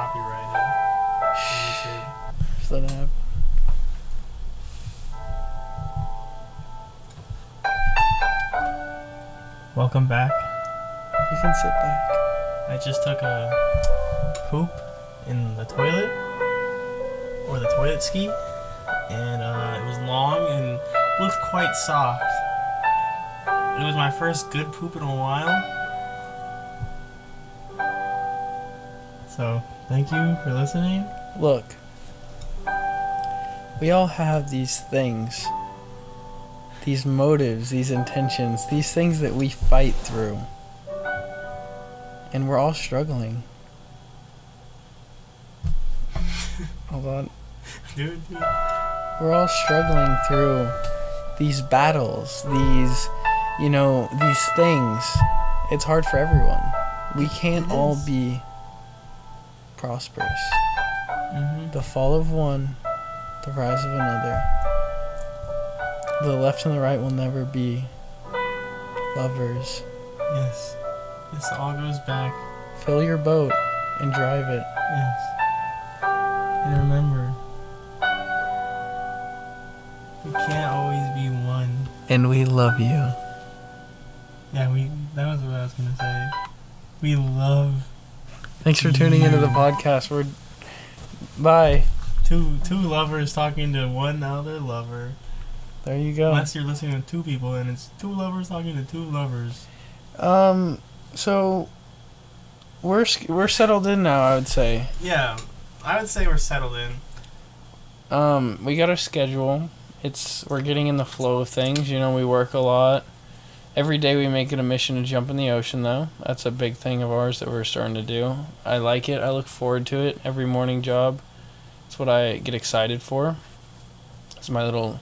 copyrighted. Just let it happen. Welcome back. You can sit back. I just took a poop in the toilet, or the toilet ski, and it was long and looked quite soft. It was my first good poop in a while. So, thank you for listening. Look, we all have these things, these motives, these intentions, these things that we fight through. And we're all struggling. Hold on. Dude. We're all struggling through these battles, these things. It's hard for everyone. We can't all be prosperous. Mm-hmm. The fall of one, the rise of another. The left and the right will never be lovers. Yes. This all goes back. Fill your boat and drive it. Yes. And remember, we can't always be one. And we love you. Yeah, that was what I was gonna say. We love Thanks for tuning into the podcast. Bye. two lovers talking to one other lover. There you go. Unless you're listening to two people and it's two lovers talking to two lovers. So we're settled in now, I would say. Yeah, I would say we're settled in. We got our schedule. We're getting in the flow of things. We work a lot. Every day we make it a mission to jump in the ocean, though. That's a big thing of ours that we're starting to do. I like it. I look forward to it. Every morning job. It's what I get excited for. It's my little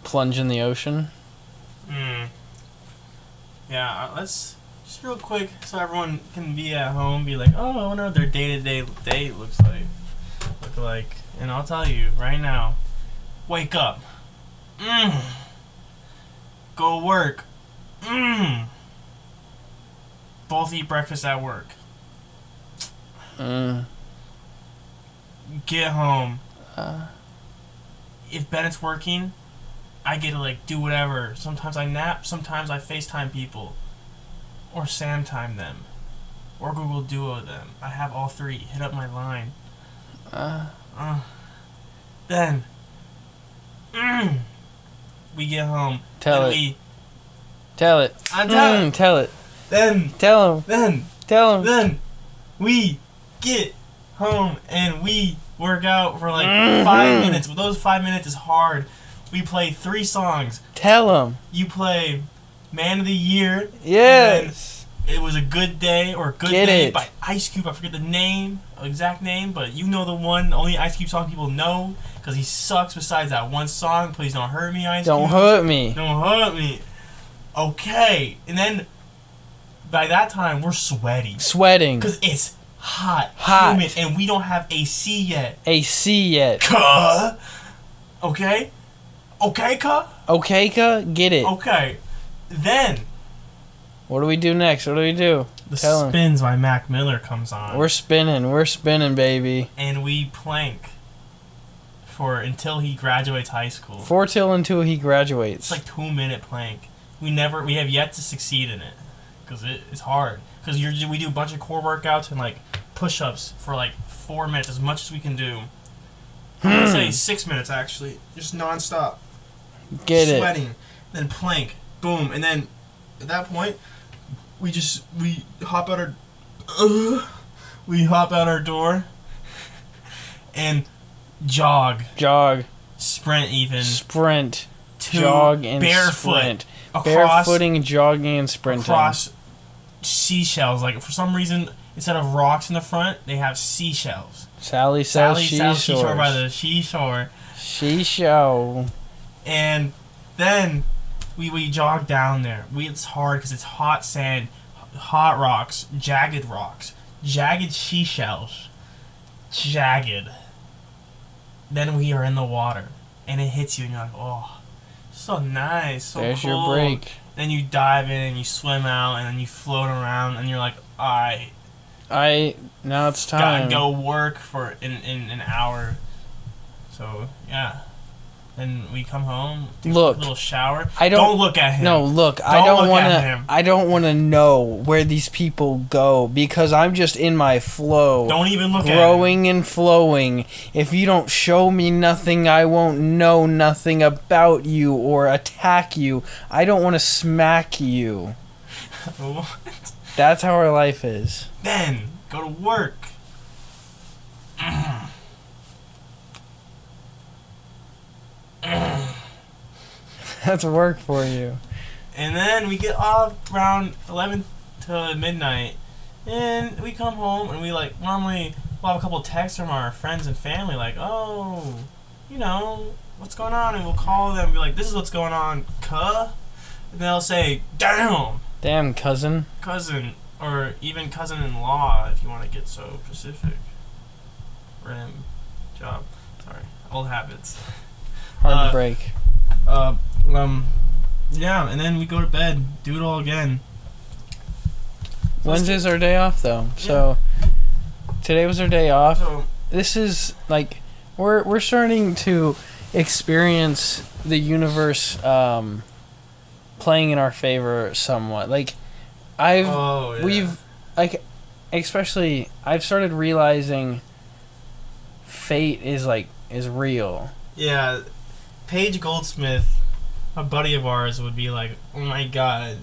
plunge in the ocean. Yeah, let's just real quick so everyone can be at home, be like, oh, I wonder what their day-to-day day looks like. And I'll tell you right now, wake up. Go work. Both eat breakfast at work. Get home. If Bennett's working, I get to do whatever. Sometimes I nap, sometimes I FaceTime people. Or SamTime them. Or Google Duo them. I have all three. Hit up my line. Then we get home. Tell it. Tell it. Then Tell him. Then we get home and we work out for 5 minutes. But those 5 minutes is hard. We play 3 songs. Tell him. You play Man of the Year. Yes. It was a good day or Good Get Day it. by Ice Cube. I forget the exact name, but you know the one, the only Ice Cube song people know because he sucks besides that one song. Please don't hurt me, Ice Cube. Don't hurt me. Don't hurt me. Okay. And then by that time, we're sweating. Because it's hot. Humid, and we don't have AC yet. Cuh. Okay? Okay, cuh? Okay, cuh? Get it. Okay. Then What do we do next? What do we do? The Tell him. Spins by Mac Miller comes on. We're spinning, baby. And we plank until he graduates high school. Until he graduates. It's 2-minute plank. We have yet to succeed in it because it's hard. Because we do a bunch of core workouts and push-ups for 4 minutes, as much as we can do. I'm gonna say 6 minutes actually, just non-stop. Sweating, then plank, boom, and then at that point we hop out our door and jog, sprint, jog and barefoot, sprint, barefooting, jogging and sprinting across seashells. For some reason, instead of rocks in the front, they have seashells. Sally seashore by the seashore. And then we jog down there. It's hard because it's hot sand, hot rocks, jagged seashells, jagged. Then we are in the water, and it hits you, and you're like, oh, so nice, so There's cool. your break. Then you dive in, and you swim out, and then you float around, and you're like, Now it's Gotta time. go work for in an hour. So yeah. Then we come home, take a little shower. Don't look at him. No, look, I don't want to know where these people go because I'm just in my flow. Don't even look at him. Growing and flowing. If you don't show me nothing, I won't know nothing about you or attack you. I don't want to smack you. What? That's how our life is. Then go to work. That's work for you. And then we get off around 11 to midnight, and we come home and we normally we'll have a couple of texts from our friends and family oh, what's going on, and we'll call them and be like, this is what's going on, cuh, and they'll say, damn cousin, or even cousin-in-law if you want to get so specific. Rim job, sorry, old habits. Hard to break. Yeah, and then we go to bed, do it all again. Wednesday's our day off, though. Yeah. So today was our day off. So, this is we're starting to experience the universe playing in our favor somewhat. Especially I've started realizing fate is real. Yeah. Paige Goldsmith, a buddy of ours, would be like, oh my god.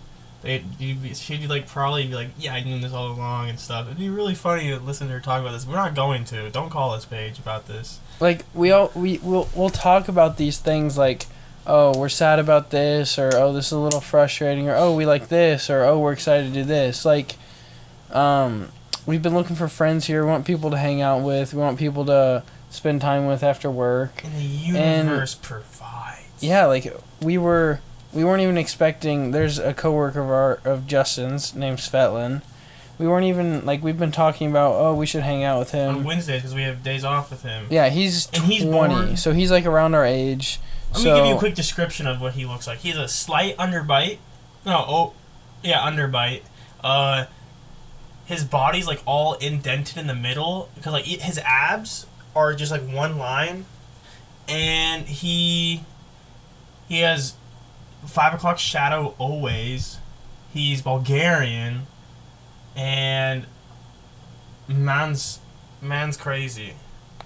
She'd probably be like, yeah, I knew this all along and stuff. It'd be really funny to listen to her talk about this. We're not going to. Don't call us, Paige, about this. We'll talk about these things oh, we're sad about this, or oh, this is a little frustrating, or oh, we like this, or oh, we're excited to do this. We've been looking for friends here. We want people to hang out with. We want people to spend time with after work. And the universe provides. Yeah, we weren't even expecting. There's a coworker of Justin's named Svetlin. We weren't even we've been talking about. Oh, we should hang out with him on Wednesdays because we have days off with him. Yeah, he's 20, so he's around our age. Let me give you a quick description of what he looks like. He's a slight underbite. Underbite. His body's all indented in the middle because his abs are just one line, and he has 5 o'clock shadow always. He's Bulgarian, and man's crazy.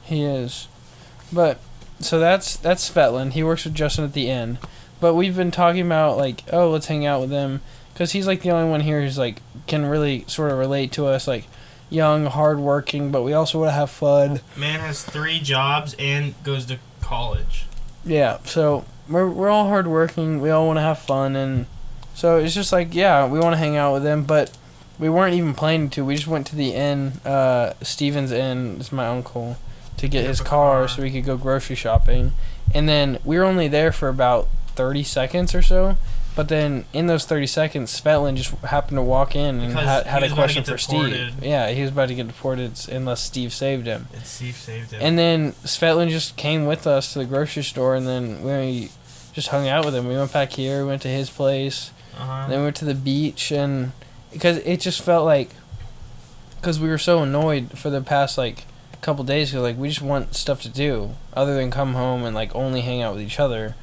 He is, but so that's Svetlin. He works with Justin at the inn, but we've been talking about oh, let's hang out with him because he's the only one here who's can really sort of relate to us young, hardworking, but we also want to have fun. Man has 3 jobs and goes to college. Yeah, so we're all hardworking. We all want to have fun, and so it's just yeah, we want to hang out with him, but we weren't even planning to. We just went to the inn, Steven's Inn, is my uncle, to get his car so we could go grocery shopping, and then we were only there for about 30 seconds or so. But then, in those 30 seconds, Svetlin just happened to walk in and had a question for Steve. Yeah, he was about to get deported unless Steve saved him. And Steve saved him. And then Svetlin just came with us to the grocery store, and then we just hung out with him. We went back here, we went to his place, then we went to the beach, and because it just felt because we were so annoyed for the past couple days, because we just want stuff to do other than come home and only hang out with each other.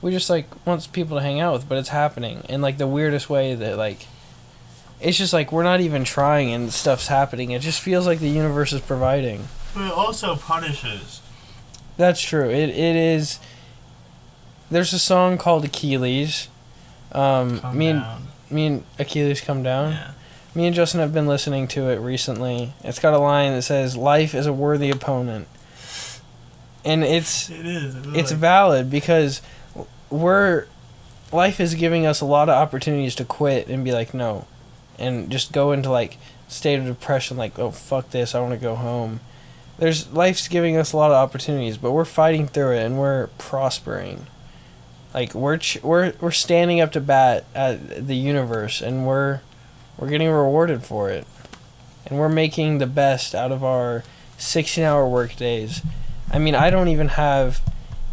We just want people to hang out with, but it's happening in the weirdest way that it's just we're not even trying and stuff's happening. It just feels like the universe is providing. But it also punishes. That's true. It is. There's a song called Achilles. Me and Achilles Come Down. Yeah. Me and Justin have been listening to it recently. It's got a line that says, "Life is a worthy opponent," and it's valid because life is giving us a lot of opportunities to quit and be no, and just go into state of depression, oh fuck this, I want to go home. Life's giving us a lot of opportunities, but we're fighting through it and we're prospering. We're standing up to bat at the universe, and we're getting rewarded for it, and we're making the best out of our 16-hour work days. I mean, I don't even have.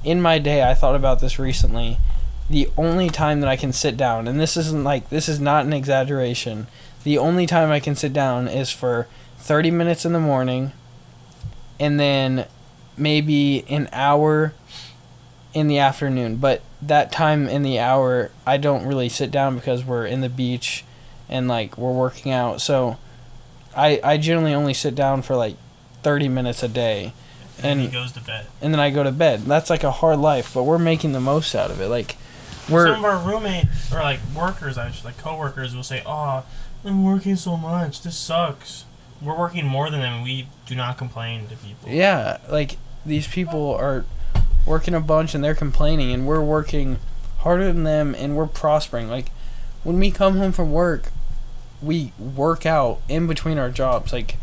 In my day, I thought about this recently. The only time that I can sit down, and this is not an exaggeration, the only time I can sit down is for 30 minutes in the morning, and then maybe an hour in the afternoon. But that time in the hour, I don't really sit down because we're in the beach and like we're working out. So I generally only sit down for like 30 minutes a day. And he goes to bed. And then I go to bed. That's like a hard life, but we're making the most out of it. Like, some of our roommates, or like workers, actually, like coworkers, will say, "Oh, I'm working so much. This sucks." We're working more than them. We do not complain to people. Yeah, like these people are working a bunch and they're complaining, and we're working harder than them and we're prospering. Like, when we come home from work, we work out in between our jobs. Like,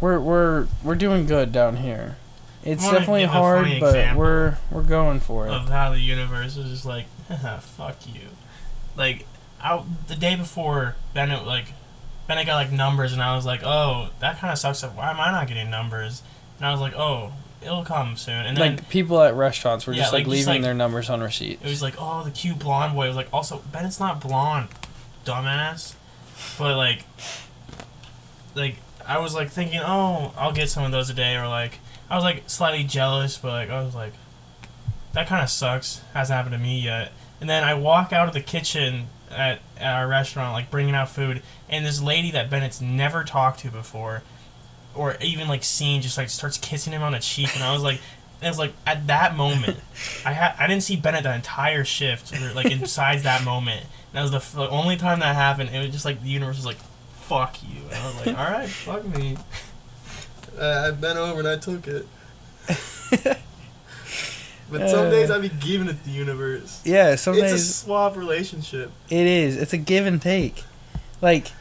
we're doing good down here. It's definitely hard, but we're going for it. Of how the universe is just like, fuck you. Like, the day before, Bennett got like numbers, and I was like, oh, that kind of sucks. Why am I not getting numbers? And I was like, oh, it'll come soon. And then like people at restaurants were just leaving their numbers on receipts. It was like, oh, the cute blonde boy. It was like, also, Bennett's not blonde, dumbass. But like I was like thinking, oh, I'll get some of those a day, or like I was like slightly jealous, but like I was like, that kind of sucks. Hasn't happened to me yet. And then I walk out of the kitchen at our restaurant, like bringing out food, and this lady that Bennett's never talked to before, or even like seen, just like starts kissing him on the cheek, and I was like, at that moment, I didn't see Bennett the entire shift, or, like besides that moment. And that was the only time that happened. It was just like the universe was like, fuck you. And I was like, all right, fuck me. I bent over and I took it. But some days I be giving it to the universe. Yeah, some days. It's a swap relationship. It is. It's a give and take. Like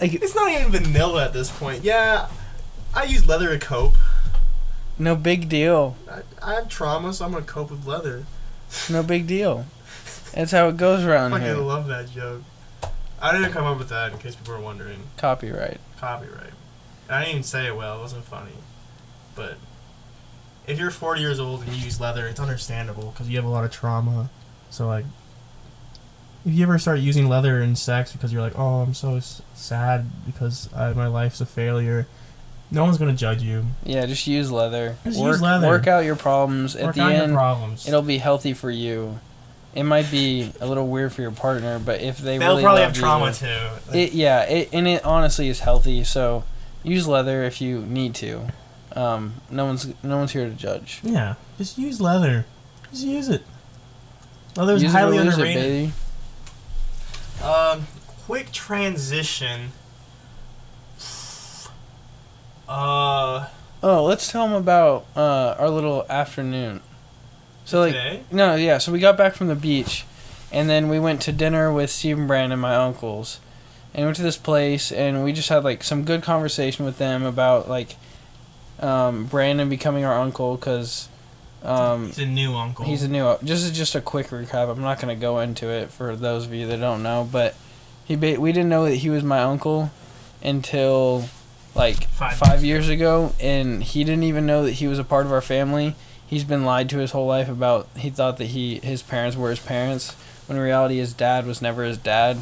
it's not even vanilla at this point. Yeah, I use leather to cope. No big deal. I have trauma, so I'm gonna cope with leather. No big deal. That's how it goes around here. I love that joke. I didn't come up with that, in case people were wondering. Copyright. And I didn't even say it well. It wasn't funny. But if you're 40 years old and you use leather, it's understandable because you have a lot of trauma. So, like, if you ever start using leather in sex because you're like, oh, I'm so sad because my life's a failure, no one's going to judge you. Yeah, just use leather. Use leather. Work out your problems. At the end, problems. It'll be healthy for you. It might be a little weird for your partner, but if they'll really probably have trauma too. It honestly is healthy. So use leather if you need to. No one's here to judge. Yeah, just use leather. Just use it. Leather's highly underrated. Quick transition. Let's tell them about our little afternoon. So today? So we got back from the beach, and then we went to dinner with Steve and Brandon, my uncles, and we went to this place, and we just had like some good conversation with them about like Brandon becoming our uncle, because he's a new uncle. Just a quick recap. I'm not gonna go into it for those of you that don't know, but we didn't know that he was my uncle until like 5 years ago, and he didn't even know that he was a part of our family. He's been lied to his whole life about. He thought that his parents were his parents, when in reality his dad was never his dad,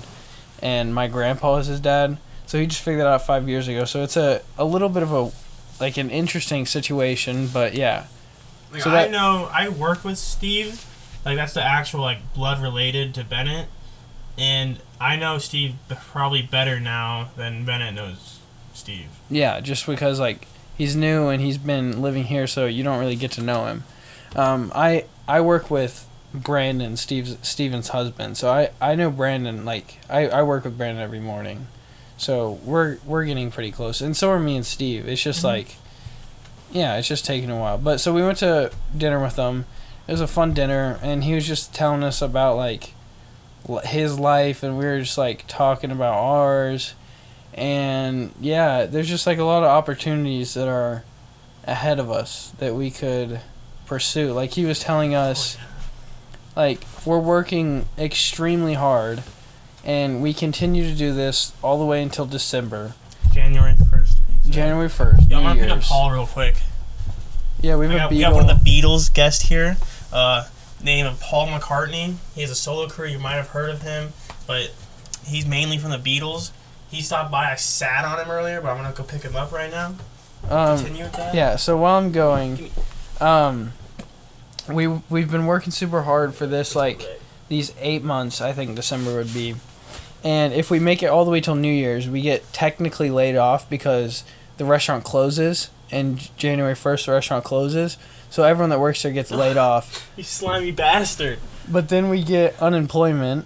and my grandpa is his dad. So he just figured that out 5 years ago. So it's a little bit of an interesting situation, but yeah. Like, so I know I work with Steve, like that's the actual like blood related to Bennett, and I know Steve probably better now than Bennett knows Steve. Yeah, just because like he's new and he's been living here, so you don't really get to know him. I work with Brandon, Steven's husband, so I know Brandon. Like I work with Brandon every morning, so we're getting pretty close, and so are me and Steve. It's just like, yeah, it's just taking a while. But so we went to dinner with him. It was a fun dinner, and he was just telling us about like his life, and we were just like talking about ours. And yeah, there's just like a lot of opportunities that are ahead of us that we could pursue. Like he was telling us, like we're working extremely hard, and we continue to do this all the way until December. January 1st. January 1st. Yeah, I'm gonna pick up Paul real quick. Yeah, we got one of the Beatles guest here, named Paul McCartney. He has a solo career. You might have heard of him, but he's mainly from the Beatles. He stopped by. I sat on him earlier, but I'm gonna go pick him up right now. Continue with that. Yeah. So while I'm going, we've been working super hard for this these 8 months. I think December would be, and if we make it all the way till New Year's, we get technically laid off because the restaurant closes, and January 1st the restaurant closes. So everyone that works there gets laid off. You slimy bastard. But then we get unemployment.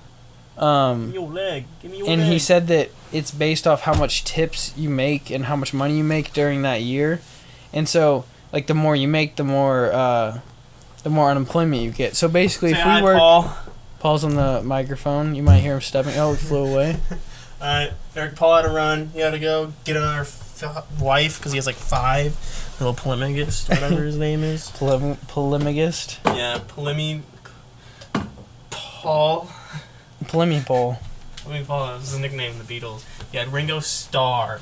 Give me your leg. Give me your leg. And he said that it's based off how much tips you make and how much money you make during that year. And so, like, the more you make, the more unemployment you get. So basically, Say if we hi, work... Paul. Paul's on the microphone. You might hear him stepping. Oh, it flew away. Alright, Eric Paul had to run. He had to go get another wife because he has like 5. Little polygamist, whatever his name is. Polygamist? Yeah, Paul. Polemy Paul. Polemy Paul, that was the nickname of the Beatles. He had Ringo Starr,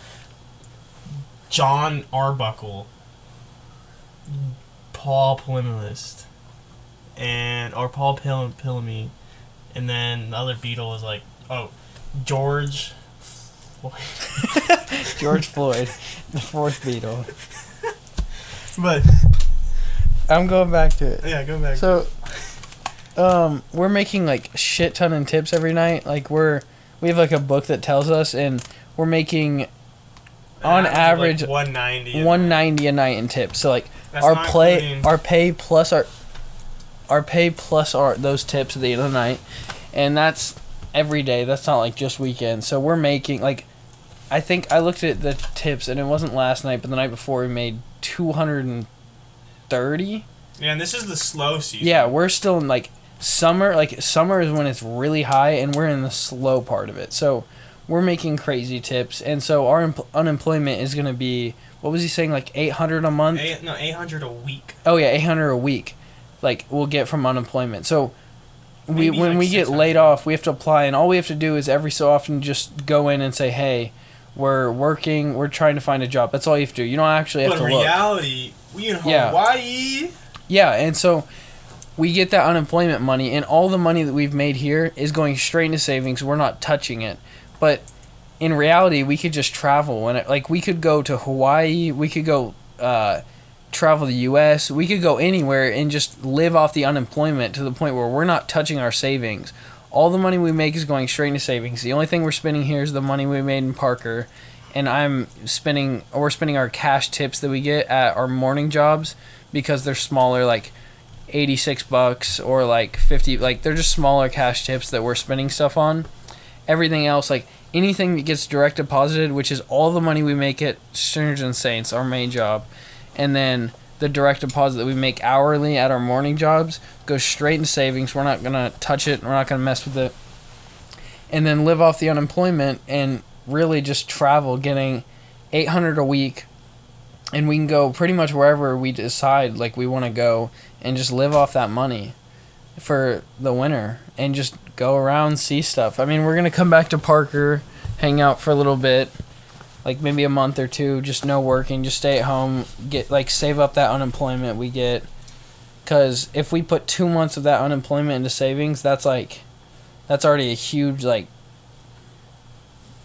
John Arbuckle, Paul Polygamist, or Paul Pilamy, and then the other Beatle was like, George Floyd. George Floyd, the 4th Beatle. But I'm going back to it. Yeah, go back. So, we're making like a shit ton in tips every night. Like we have like a book that tells us, and we're making on average like $190 a night in tips. So like that's our pay plus those tips at the end of the night, and that's every day. That's not like just weekends. So we're making like, I think I looked at the tips, and it wasn't last night, but the night before we made 230. Yeah, and this is the slow season. Yeah, we're still in like summer. Like summer is when it's really high, and we're in the slow part of it. So we're making crazy tips, and so our unemployment is gonna be, what was he saying, like 800 a month? 800 a week. Oh yeah, 800 a week. Like we'll get from unemployment. So Maybe when like we get 600. laid off, we have to apply, and all we have to do is every so often just go in and say, hey, we're working, we're trying to find a job. That's all you have to do. You don't actually have But to in look. reality, we in Yeah. Hawaii. Yeah, and so we get that unemployment money, and all the money that we've made here is going straight into savings. We're not touching it. But in reality, we could just travel. Like, we could go to Hawaii. We could go travel the U.S. We could go anywhere and just live off the unemployment to the point where we're not touching our savings. All the money we make is going straight into savings. The only thing we're spending here is the money we made in Parker. And we're spending our cash tips that we get at our morning jobs, because they're smaller, like $86 or like 50, like they're just smaller cash tips that we're spending stuff on. Everything else, like anything that gets direct deposited, which is all the money we make at Sinners and Saints, our main job, and then the direct deposit that we make hourly at our morning jobs goes straight into savings. We're not gonna touch it. We're not gonna mess with it. And then live off the unemployment and really just travel, getting 800 a week, and we can go pretty much wherever we decide like we want to go, and just live off that money for the winter and just go around, see stuff. I mean, we're gonna come back to Parker, hang out for a little bit, like maybe a month or two, just no working, just stay at home, save up that unemployment we get, because if we put 2 months of that unemployment into savings, that's already a huge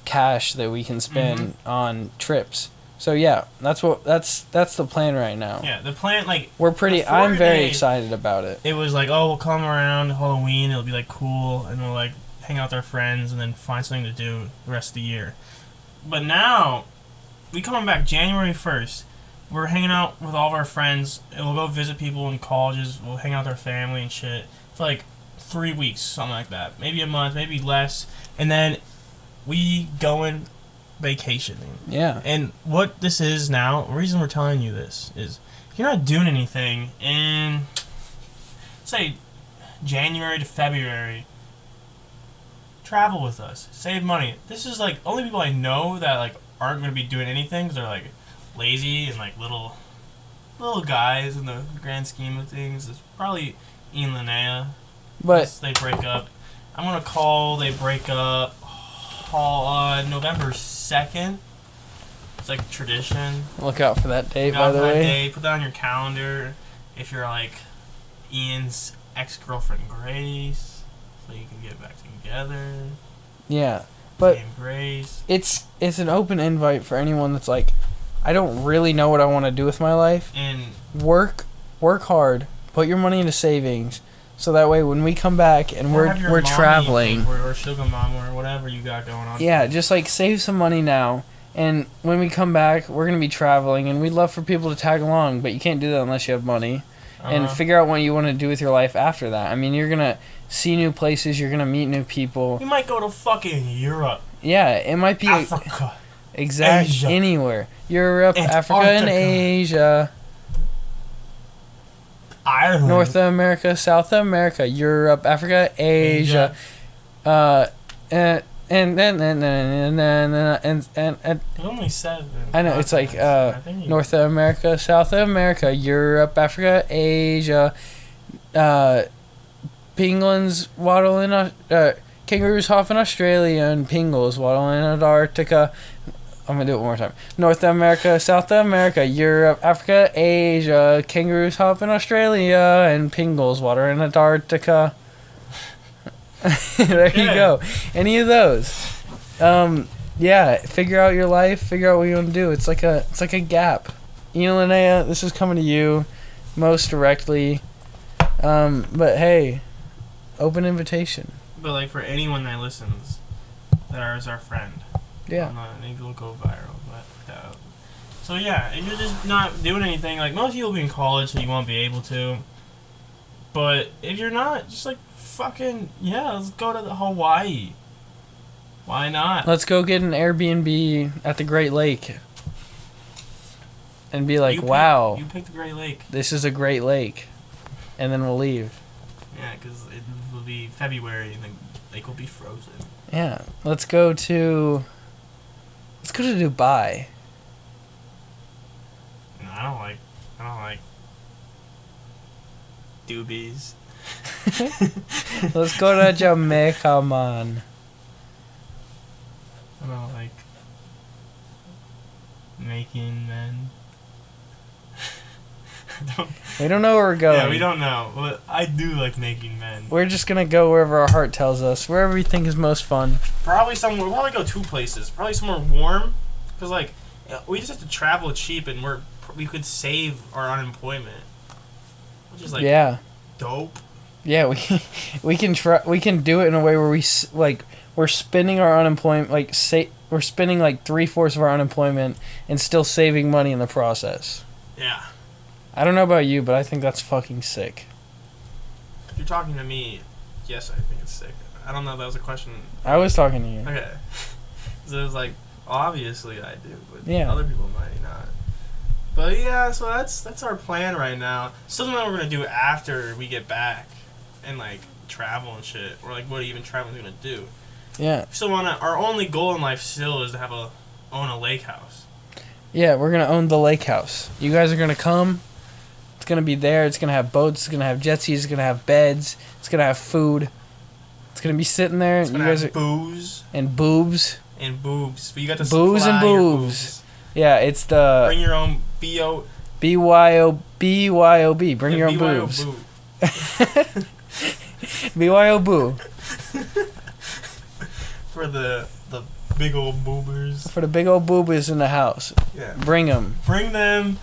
cash that we can spend on trips. So yeah, that's the plan right now. Yeah, the plan, I'm very excited about it. It was like, we'll come around Halloween, it'll be like cool, and we'll like hang out with our friends and then find something to do the rest of the year. But now, we coming back January 1st. We're hanging out with all of our friends, and we'll go visit people in colleges, we'll hang out with our family and shit for like 3 weeks, something like that. Maybe a month, maybe less. And then we going vacationing. Yeah. And what this is now, the reason we're telling you this is, if you're not doing anything in, say, January to February, travel with us. Save money. This is like, only people I know that like aren't going to be doing anything because they're like lazy and like little guys in the grand scheme of things. It's probably Ian and Linnea. But they break up. I'm going to call they break up November 2nd. It's like tradition. Look out for that date, Look by out the for that way. day. Put that on your calendar. If you're like Ian's ex-girlfriend Grace, so you can get back together. Yeah. But Same grace. it's an open invite for anyone that's like, I don't really know what I want to do with my life. And Work hard. Put your money into savings, so that way when we come back and we're traveling, or sugar mama or whatever you got going on. yeah, just like save some money now. And when we come back, we're gonna be traveling, and we'd love for people to tag along, but you can't do that unless you have money. And figure out what you want to do with your life after that. I mean, you're gonna see new places, you're gonna meet new people. You might go to fucking Europe. Yeah, it might be Africa. Asia. Anywhere. Europe, Antarctica. Africa, and Asia. Ireland. North America, South America, Europe, Africa, Asia. And then There's only 7. I know, it's like I think North America, South America, Europe, Africa, Asia. Penguins waddle in kangaroos hop in Australia, and pingles waddle in Antarctica. I'm gonna do it one more time. North America, South America, Europe, Africa, Asia. Kangaroos hop in Australia, and pingles water in Antarctica. There you go. Any of those. Yeah, figure out your life, figure out what you want to do. It's like a gap. Linnea, this is coming to you most directly. But hey, open invitation. But like for anyone that listens, that is our friend. Yeah. Maybe it'll go viral, but so yeah, and you're just not doing anything. Like most people will be in college, so you won't be able to. But if you're not, just like fucking yeah, let's go to the Hawaii. Why not? Let's go get an Airbnb at the Great Lake. And be like, wow. You picked the Great Lake. This is a great lake. And then we'll leave. Yeah, because it will be February and the lake will be frozen. Yeah. Let's go to Dubai. No, I don't like doobies. Let's go to Jamaica, man. I don't like making men. We don't know where we're going. Yeah, we don't know. But I do like making men. We're just gonna go wherever our heart tells us, wherever we think is most fun. Probably somewhere. We'll probably go 2 places. Probably somewhere warm, because like we just have to travel cheap, and we could save our unemployment, which is like dope. Yeah, we can do it in a way where we're spending our unemployment we're spending like 3/4 of our unemployment and still saving money in the process. Yeah. I don't know about you, but I think that's fucking sick. If you're talking to me, yes, I think it's sick. I don't know if that was a question. I was talking to you. Okay. So it was like, obviously I do, but yeah. Other people might not. But yeah, so that's our plan right now. Still don't know what we're going to do after we get back and like travel and shit. Or like what even traveling is going to do. Yeah. So our only goal in life still is to own a lake house. Yeah, we're going to own the lake house. You guys are going to come. It's going to be there. It's going to have boats. It's going to have jet skis. It's going to have beds. It's going to have food. It's going to be sitting there. It's going to have booze. And boobs. And boobs. But you got to booze and boobs. Yeah, it's the... Bring your own BYOB. Bring your own boobs. BYO boo. For the big old boobers. For the big old boobers in the house. Yeah. Bring them. Bring them.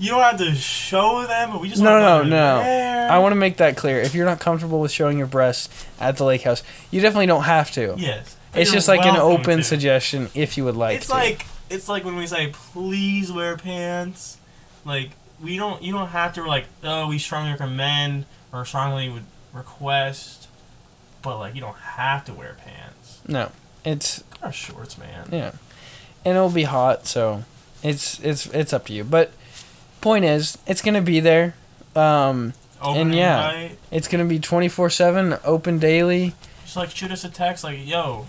You don't have to show them, but we just No. There. I want to make that clear. If you're not comfortable with showing your breasts at the lake house, you definitely don't have to. Yes. It's just like an open suggestion if you would like to. It's like when we say please wear pants. Like you don't have to like, oh, we strongly recommend or strongly would request, but like you don't have to wear pants. No. It's our shorts, man. Yeah. And it'll be hot, so it's up to you. But point is, it's gonna be there. Open and yeah, invite. It's gonna be 24/7, open daily. Just like shoot us a text, like, yo,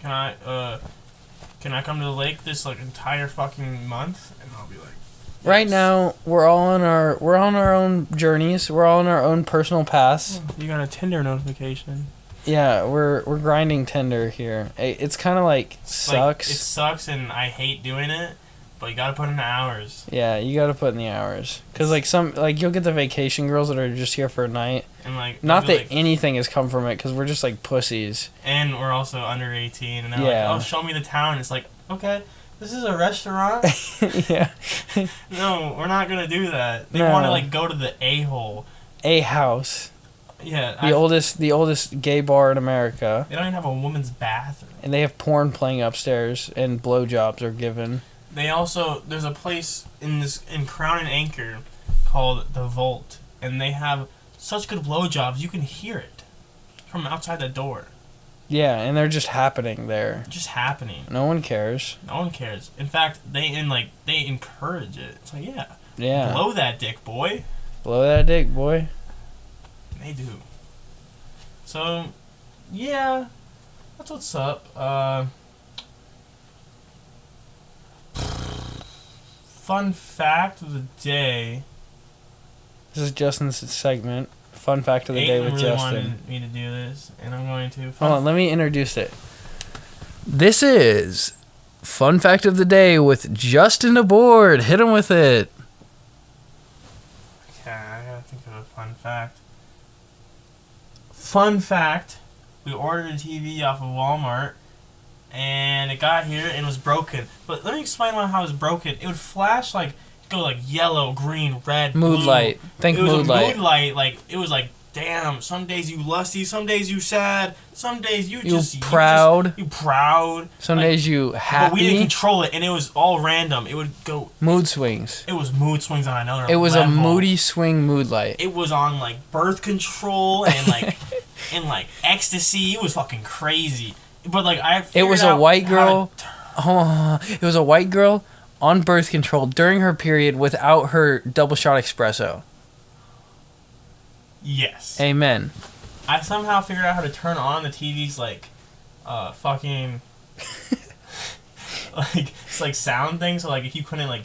can I come to the lake this like entire fucking month? And I'll be like, yes. Right now, we're on our own journeys. We're all on our own personal paths. You got a Tinder notification. Yeah, we're grinding Tinder here. It's kind of like sucks. Like, it sucks, and I hate doing it. But you gotta put in the hours. Yeah, you gotta put in the hours. Cause you'll get the vacation girls that are just here for a night. And like, not that anything has come from it, cause we're just like pussies. And we're also under 18, and they're Yeah. like, "Oh, show me the town." It's like, okay, this is a restaurant. Yeah. No, we're not gonna do that. They No. want to like go to the a-hole. A house. Yeah. The oldest gay bar in America. They don't even have a woman's bathroom. And they have porn playing upstairs, and blowjobs are given. They also, there's a place in Crown and Anchor called the Vault, and they have such good blowjobs you can hear it from outside the door. Yeah, and they're just happening there. Just happening. No one cares. No one cares. In fact, they encourage it. It's like, Yeah. blow that dick, boy. Blow that dick, boy. They do. So, yeah, that's what's up. Fun fact of the day. This is Justin's segment. Fun fact of the day with really Justin. wanted me to do this, and I'm going to. Hold on, let me introduce it. This is Fun Fact of the Day with Justin aboard. Hit him with it. Okay, I gotta think of a fun fact. Fun fact, we ordered a TV off of Walmart, and it got here and was broken. But let me explain how it was broken. It would flash go like yellow, green, red, Mood blue. light. Think it was mood a light. mood light. Like, it was like, damn, some days you lusty, some days you sad, some days you proud. You proud. Some days you happy. But we didn't control it, and it was all random. It would go... Mood swings. It was mood swings on another It was level. a moody swing mood light. It was on, like, birth control and, like, ecstasy. It was fucking crazy. But, like, It was a white girl... it was a white girl on birth control during her period without her double shot espresso. Yes. Amen. I somehow figured out how to turn on the TV's, fucking... it's like sound thing. So, like, if you couldn't, like...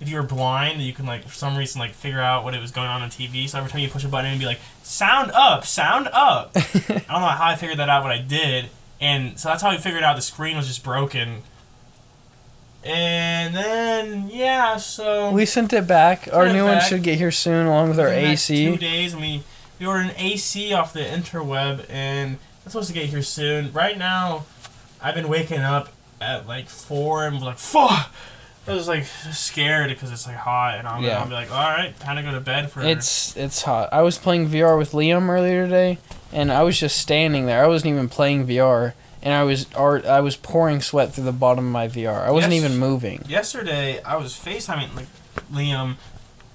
If you were blind, you can, like, for some reason, like, figure out what it was going on TV. So every time you push a button, it'd be like, sound up, sound up. I don't know how I figured that out, but I did. And so that's how we figured out the screen was just broken. And then, yeah, so... We sent it back. Our new one should get here soon, along with our AC. 2 days, and we ordered an AC off the interweb, and it's supposed to get here soon. Right now, I've been waking up at, 4, and like, fuck! I was, scared because it's, hot, and I'll be like, alright, time to go to bed for... It's hot. I was playing VR with Liam earlier today, and I was just standing there. I wasn't even playing VR, and I was pouring sweat through the bottom of my VR. I wasn't even moving. Yesterday, I was FaceTiming, Liam,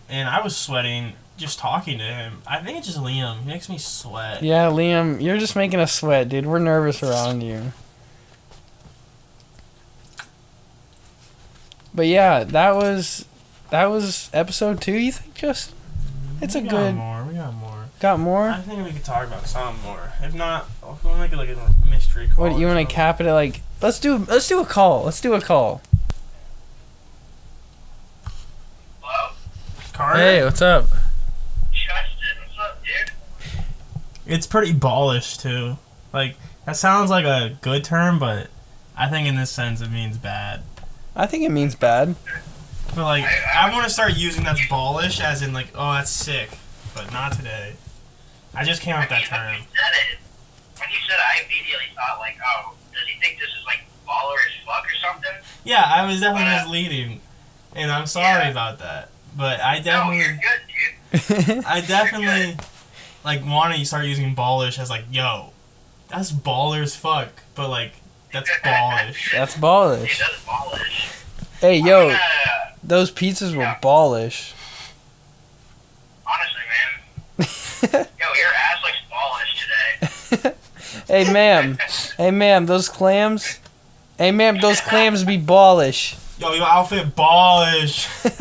and I was sweating just talking to him. I think it's just Liam. He makes me sweat. Yeah, Liam, you're just making us sweat, dude. We're nervous around you. But yeah, that was episode 2, you think, Justin? It's a good... We got more. Got more? I think we could talk about some more. If not, we'll make it a mystery call. What, you want to cap it at let's do a call. Let's do a call. Hello? Carter? Hey, what's up? Justin, what's up, dude? It's pretty ballish, too. That sounds like a good term, but I think in this sense it means bad. I think it means bad. But, I want to start using that's ballish as in, oh, that's sick. But not today. I just came up with that term. When you said it, I immediately thought, oh, does he think this is, baller as fuck or something? Yeah, I was definitely misleading. And I'm sorry about that. But I definitely... No, you're good, dude. I definitely, want to start using ballish as, yo, that's baller as fuck. But, that's ballish. That's ballish. Dude, that's ballish. Hey, yo, those pizzas were ballish. Honestly, man. Yo, your ass looks ballish today. Hey, ma'am. Hey, ma'am, those clams. Hey, ma'am, those clams be ballish. Yo, your outfit ballish. Those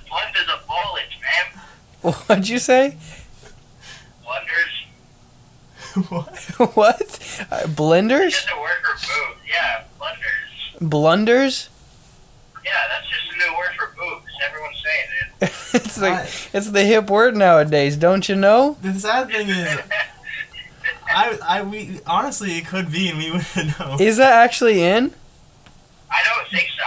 blunders are ballish, man. What'd you say? Blunders. What? What? Blenders? Just a word for boobs. Yeah, blunders. Blunders? Yeah, that's just a new word for boobs. Everyone's saying it. It's the hip word nowadays, don't you know? The sad thing is, we honestly, it could be, and we wouldn't know. Is that actually in? I don't think so.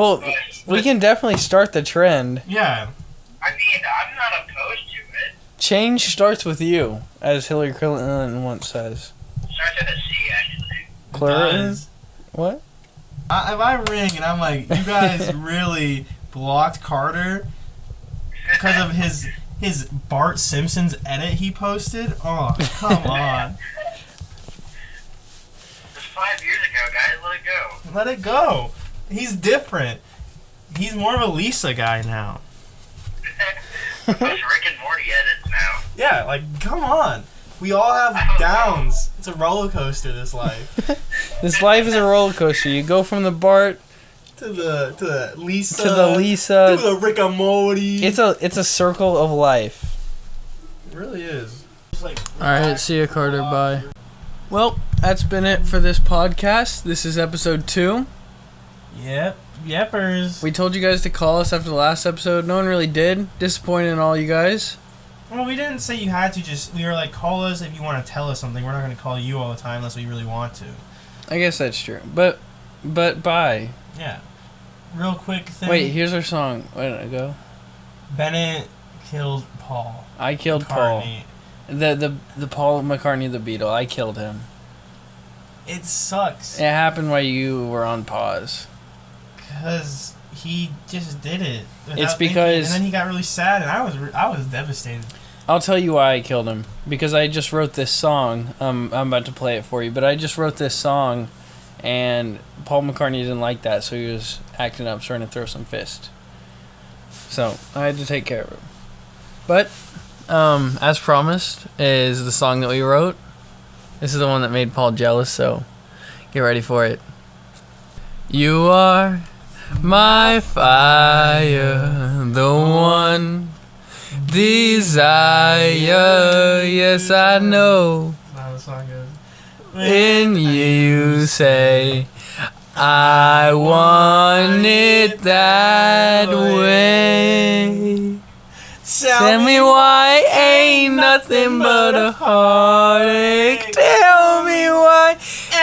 Well, we can definitely start the trend. Yeah. I mean, I'm not opposed to it. Change starts with you, as Hillary Clinton once says. Starts with a C, actually. Clinton? Does. What? If I ring and I'm like, you guys really blocked Carter because of his Bart Simpson's edit he posted? Oh, come on. It's 5 years ago, guys. Let it go. Let it go. He's different. He's more of a Lisa guy now. Those Rick and Morty edits now. Yeah, like, come on. We all have downs. It's a roller coaster, this life. This life is a roller coaster. You go from the Bart to the Lisa. to the Lisa. To the Rick and Morty. It's a circle of life. It really is. Alright, see you, Carter. Bye. Well, that's been it for this podcast. This is episode 2. Yep. Yepers. We told you guys to call us after the last episode. No one really did. Disappointed in all you guys. Well, we didn't say you had to. We were like, call us if you want to tell us something. We're not going to call you all the time unless we really want to. I guess that's true. But bye. Yeah. Real quick thing. Wait, here's our song. Where did it go? Bennett killed Paul. I killed McCartney. Paul. The Paul McCartney the Beatle. I killed him. It sucks. It happened while you were on pause. Because he just did it. It's because... And then he got really sad, and I was devastated. I'll tell you why I killed him. Because I just wrote this song. I'm about to play it for you. But I just wrote this song, and Paul McCartney didn't like that, so he was acting up, starting to throw some fist. So, I had to take care of him. But, as promised, is the song that we wrote. This is the one that made Paul jealous, so get ready for it. You are my fire, the one desire, yes I know. That's how the song goes. When you say, I want it that way. Tell me why ain't nothing but a heartache. Tell me why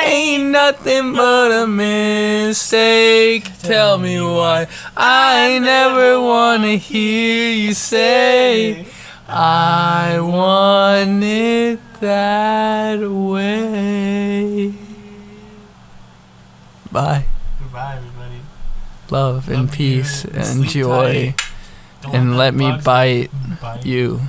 ain't nothing but a mistake. Tell me why I never wanna hear you say, I want it that way. Bye. Goodbye, everybody. Love and peace and Sleep joy. tight. Don't And let me bugs bite bite. you.